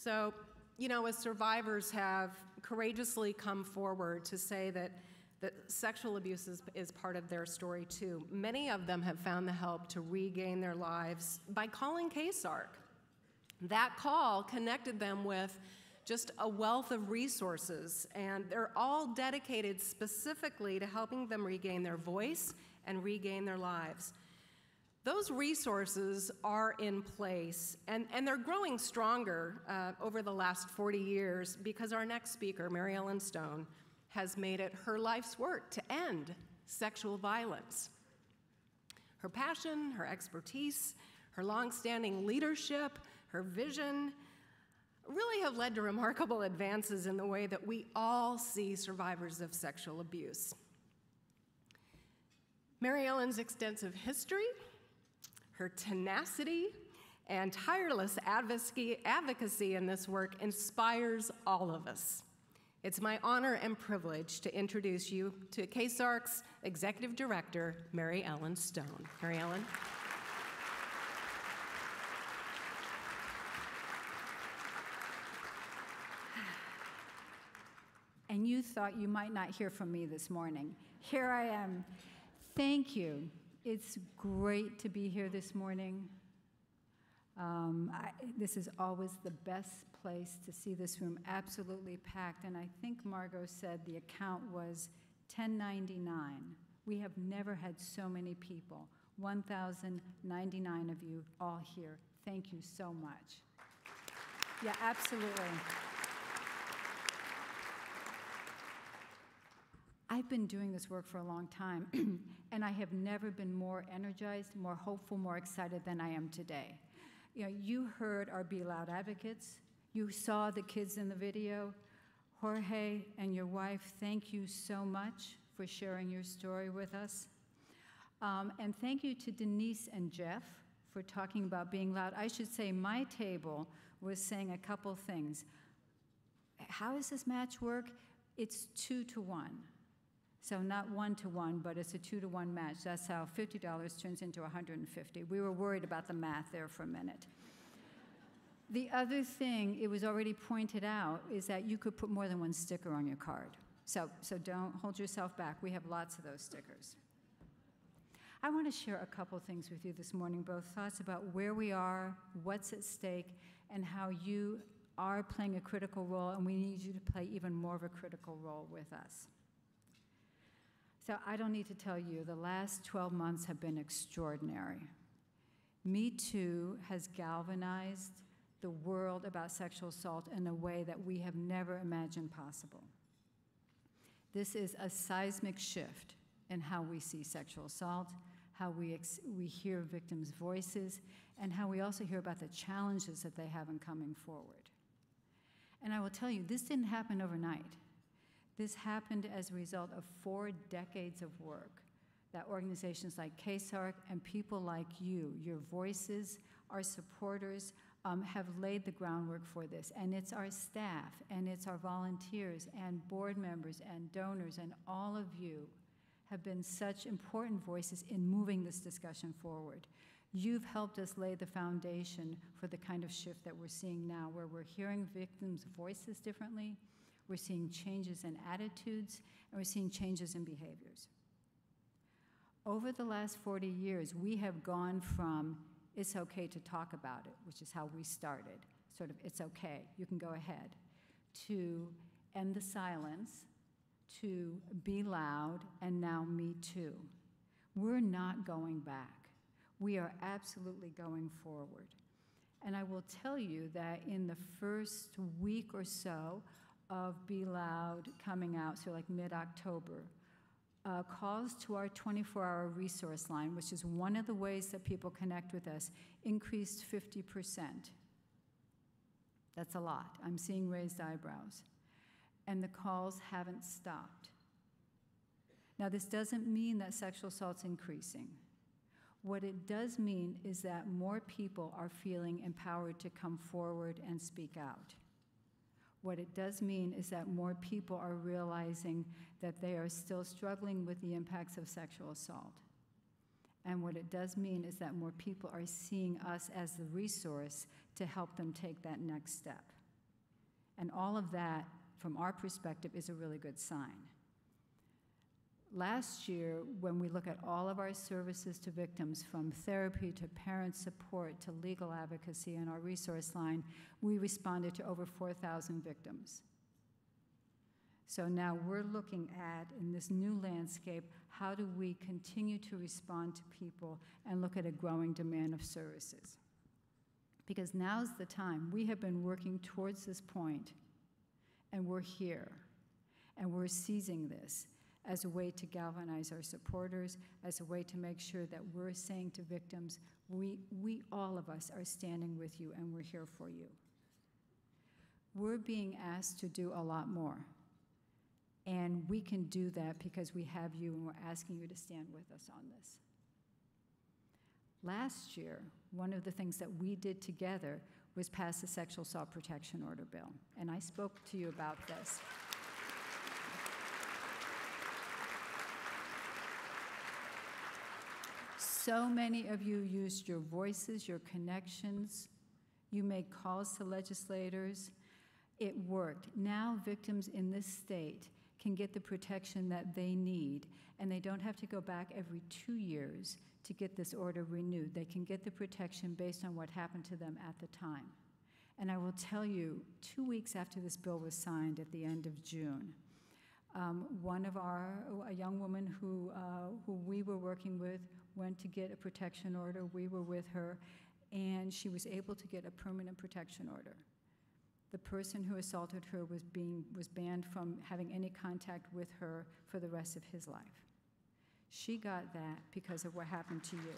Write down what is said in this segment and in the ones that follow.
So, you know, as survivors have courageously come forward to say that sexual abuse is part of their story too, many of them have found the help to regain their lives by calling KSARC. That call connected them with just a wealth of resources, and they're all dedicated specifically to helping them regain their voice and regain their lives. Those resources are in place, and they're growing stronger over the last 40 years because our next speaker, Mary Ellen Stone, has made it her life's work to end sexual violence. Her passion, her expertise, her longstanding leadership, her vision really have led to remarkable advances in the way that we all see survivors of sexual abuse. Mary Ellen's extensive history, her tenacity, and tireless advocacy in this work inspires all of us. It's my honor and privilege to introduce you to KSARC's Executive Director, Mary Ellen Stone. Mary Ellen. And you thought you might not hear from me this morning. Here I am. Thank you. It's great to be here this morning. This is always the best place to see this room absolutely packed. And I think Margot said the account was 1099. We have never had so many people. 1,099 of you all here. Thank you so much. Yeah, absolutely. I've been doing this work for a long time, and I have never been more energized, more hopeful, more excited than I am today. You know, you heard our Be Loud advocates. You saw the kids in the video. Jorge and your wife, thank you so much for sharing your story with us. And thank you to Denise and Jeff for talking about being loud. I should say my table was saying a couple things. How does this match work? It's 2-to-1. So not 1-to-1, but it's a 2-to-1 match. That's how $50 turns into $150. We were worried about the math there for a minute. The other thing, it was already pointed out, is that you could put more than one sticker on your card. So don't hold yourself back. We have lots of those stickers. I want to share a couple things with you this morning, both thoughts about where we are, what's at stake, and how you are playing a critical role, and we need you to play even more of a critical role with us. So I don't need to tell you, the last 12 months have been extraordinary. Me Too has galvanized the world about sexual assault in a way that we have never imagined possible. This is a seismic shift in how we see sexual assault, how we hear victims' voices, and how we also hear about the challenges that they have in coming forward. And I will tell you, this didn't happen overnight. This happened as a result of 4 decades of work that organizations like KSARC and people like you, your voices, our supporters, have laid the groundwork for this. And it's our staff, and it's our volunteers, and board members, and donors, and all of you have been such important voices in moving this discussion forward. You've helped us lay the foundation for the kind of shift that we're seeing now, where we're hearing victims' voices differently, we're seeing changes in attitudes, and we're seeing changes in behaviors. Over the last 40 years, we have gone from it's okay to talk about it, which is how we started, sort of it's okay, you can go ahead, to end the silence, to be loud, and now Me Too. We're not going back. We are absolutely going forward. And I will tell you that in the first week or so of Be Loud coming out, so like mid-October, calls to our 24-hour resource line, which is one of the ways that people connect with us, increased 50%. That's a lot. I'm seeing raised eyebrows. And the calls haven't stopped. Now, this doesn't mean that sexual assault's increasing. What it does mean is that more people are feeling empowered to come forward and speak out. What it does mean is that more people are realizing that they are still struggling with the impacts of sexual assault. And what it does mean is that more people are seeing us as the resource to help them take that next step. And all of that, from our perspective, is a really good sign. Last year, when we look at all of our services to victims, from therapy to parent support to legal advocacy and our resource line, we responded to over 4,000 victims. So now we're looking at, in this new landscape, how do we continue to respond to people and look at a growing demand of services? Because now's the time. We have been working towards this point, and we're here, and we're seizing this as a way to galvanize our supporters, as a way to make sure that we're saying to victims, we all of us are standing with you and we're here for you. We're being asked to do a lot more. And we can do that because we have you and we're asking you to stand with us on this. Last year, one of the things that we did together was pass the Sexual Assault Protection Order bill. And I spoke to you about this. So many of you used your voices, your connections. You made calls to legislators. It worked. Now victims in this state can get the protection that they need, and they don't have to go back every 2 years to get this order renewed. They can get the protection based on what happened to them at the time. And I will tell you, 2 weeks after this bill was signed at the end of June, a young woman who we were working with went to get a protection order. We were with her, and she was able to get a permanent protection order. The person who assaulted her was banned from having any contact with her for the rest of his life. She got that because of what happened to you.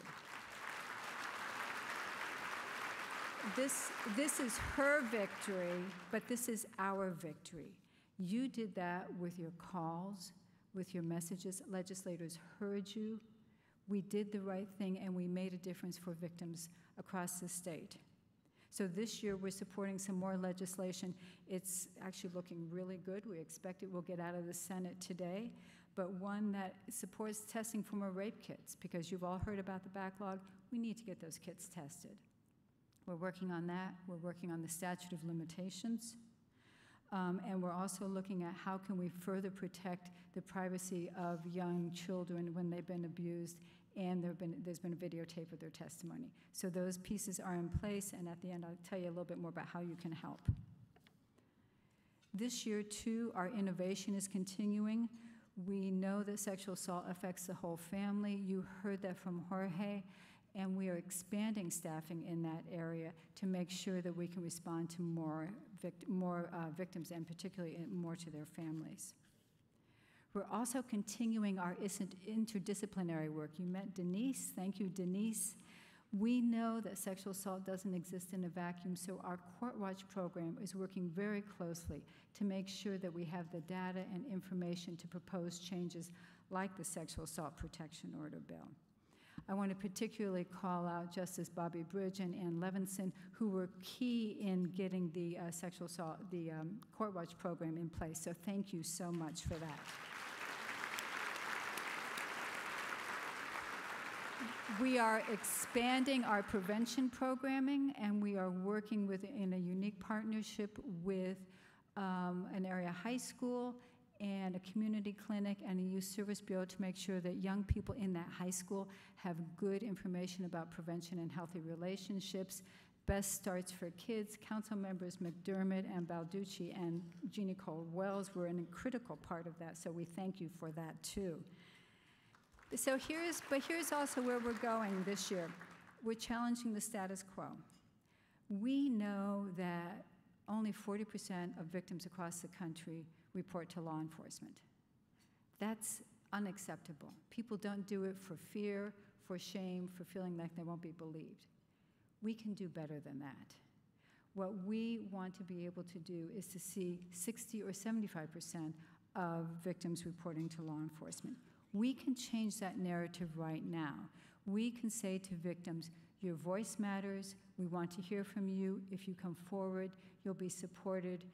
This is her victory, but this is our victory. You did that with your calls, with your messages. Legislators heard you. We did the right thing, and we made a difference for victims across the state. So this year, we're supporting some more legislation. It's actually looking really good. We expect it will get out of the Senate today, but one that supports testing for more rape kits, because you've all heard about the backlog. We need to get those kits tested. We're working on that. We're working on the statute of limitations. And we're also looking at how can we further protect the privacy of young children when they've been abused, and there's been a videotape of their testimony. So those pieces are in place, and at the end I'll tell you a little bit more about how you can help. This year, too, our innovation is continuing. We know that sexual assault affects the whole family. You heard that from Jorge. And we are expanding staffing in that area to make sure that we can respond to more victims, and particularly more to their families. We're also continuing our interdisciplinary work. You met Denise. Thank you, Denise. We know that sexual assault doesn't exist in a vacuum, so our Court Watch program is working very closely to make sure that we have the data and information to propose changes like the Sexual Assault Protection Order bill. I want to particularly call out Justice Bobby Bridge and Ann Levinson, who were key in getting the sexual assault, the Court Watch program in place. So thank you so much for that. We are expanding our prevention programming, and we are working in a unique partnership with an area high school and a community clinic and a youth service bureau to make sure that young people in that high school have good information about prevention and healthy relationships. Best Starts for Kids, Council members McDermott and Balducci and Jeannie Cole-Wells were a critical part of that, so we thank you for that too. So here's also where we're going this year. We're challenging the status quo. We know that only 40% of victims across the country report to law enforcement. That's unacceptable. People don't do it for fear, for shame, for feeling like they won't be believed. We can do better than that. What we want to be able to do is to see 60 or 75% of victims reporting to law enforcement. We can change that narrative right now. We can say to victims, your voice matters. We want to hear from you. If you come forward, you'll be supported.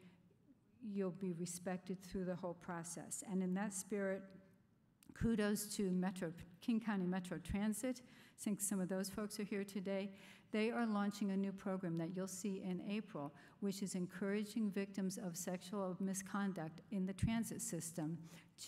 You'll be respected through the whole process. And in that spirit, kudos to King County Metro Transit, since some of those folks are here today, they are launching a new program that you'll see in April, which is encouraging victims of sexual misconduct in the transit system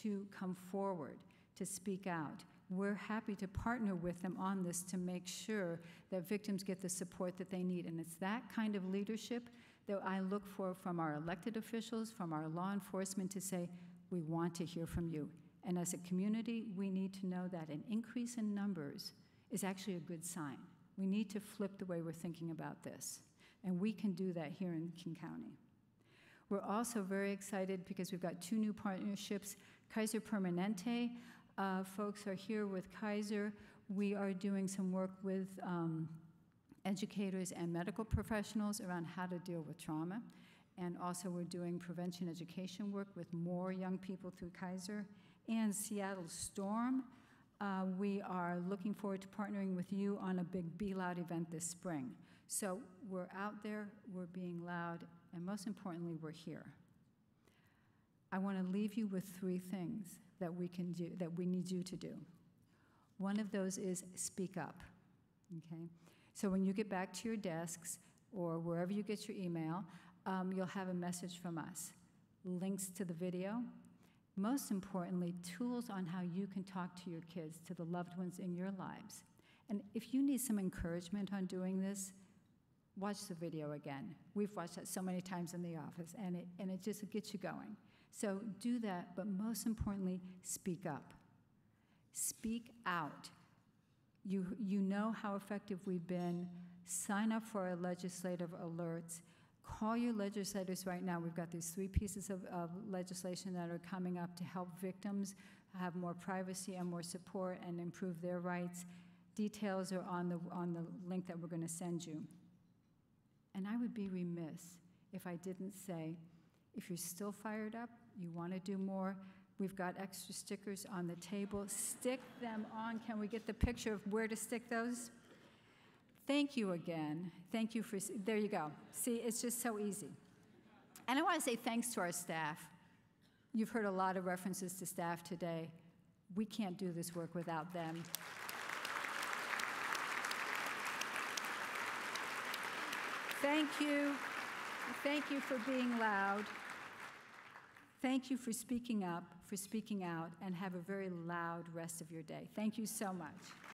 to come forward, to speak out. We're happy to partner with them on this to make sure that victims get the support that they need. And it's that kind of leadership that I look for from our elected officials, from our law enforcement, to say, we want to hear from you. And as a community, we need to know that an increase in numbers is actually a good sign. We need to flip the way we're thinking about this. And we can do that here in King County. We're also very excited because we've got 2 new partnerships. Kaiser Permanente, folks are here with Kaiser. We are doing some work with educators and medical professionals around how to deal with trauma. And also we're doing prevention education work with more young people through Kaiser. And Seattle Storm, we are looking forward to partnering with you on a big Be Loud event this spring. So we're out there, we're being loud, and most importantly, we're here. I want to leave you with 3 things that we can do, that we need you to do. One of those is speak up, okay? So when you get back to your desks or wherever you get your email, you'll have a message from us. Links to the video. Most importantly, tools on how you can talk to your kids, to the loved ones in your lives. And if you need some encouragement on doing this, watch the video again. We've watched that so many times in the office, and it just gets you going. So do that, but most importantly, speak up. Speak out. You know how effective we've been. Sign up for our legislative alerts. Call your legislators right now. We've got these 3 pieces of legislation that are coming up to help victims have more privacy and more support and improve their rights. Details are on the link that we're going to send you. And I would be remiss if I didn't say, if you're still fired up, you want to do more, we've got extra stickers on the table. Stick them on. Can we get the picture of where to stick those? Thank you again. Thank you for, there you go. See, it's just so easy. And I want to say thanks to our staff. You've heard a lot of references to staff today. We can't do this work without them. Thank you. Thank you for being loud. Thank you for speaking up, for speaking out, and have a very loud rest of your day. Thank you so much.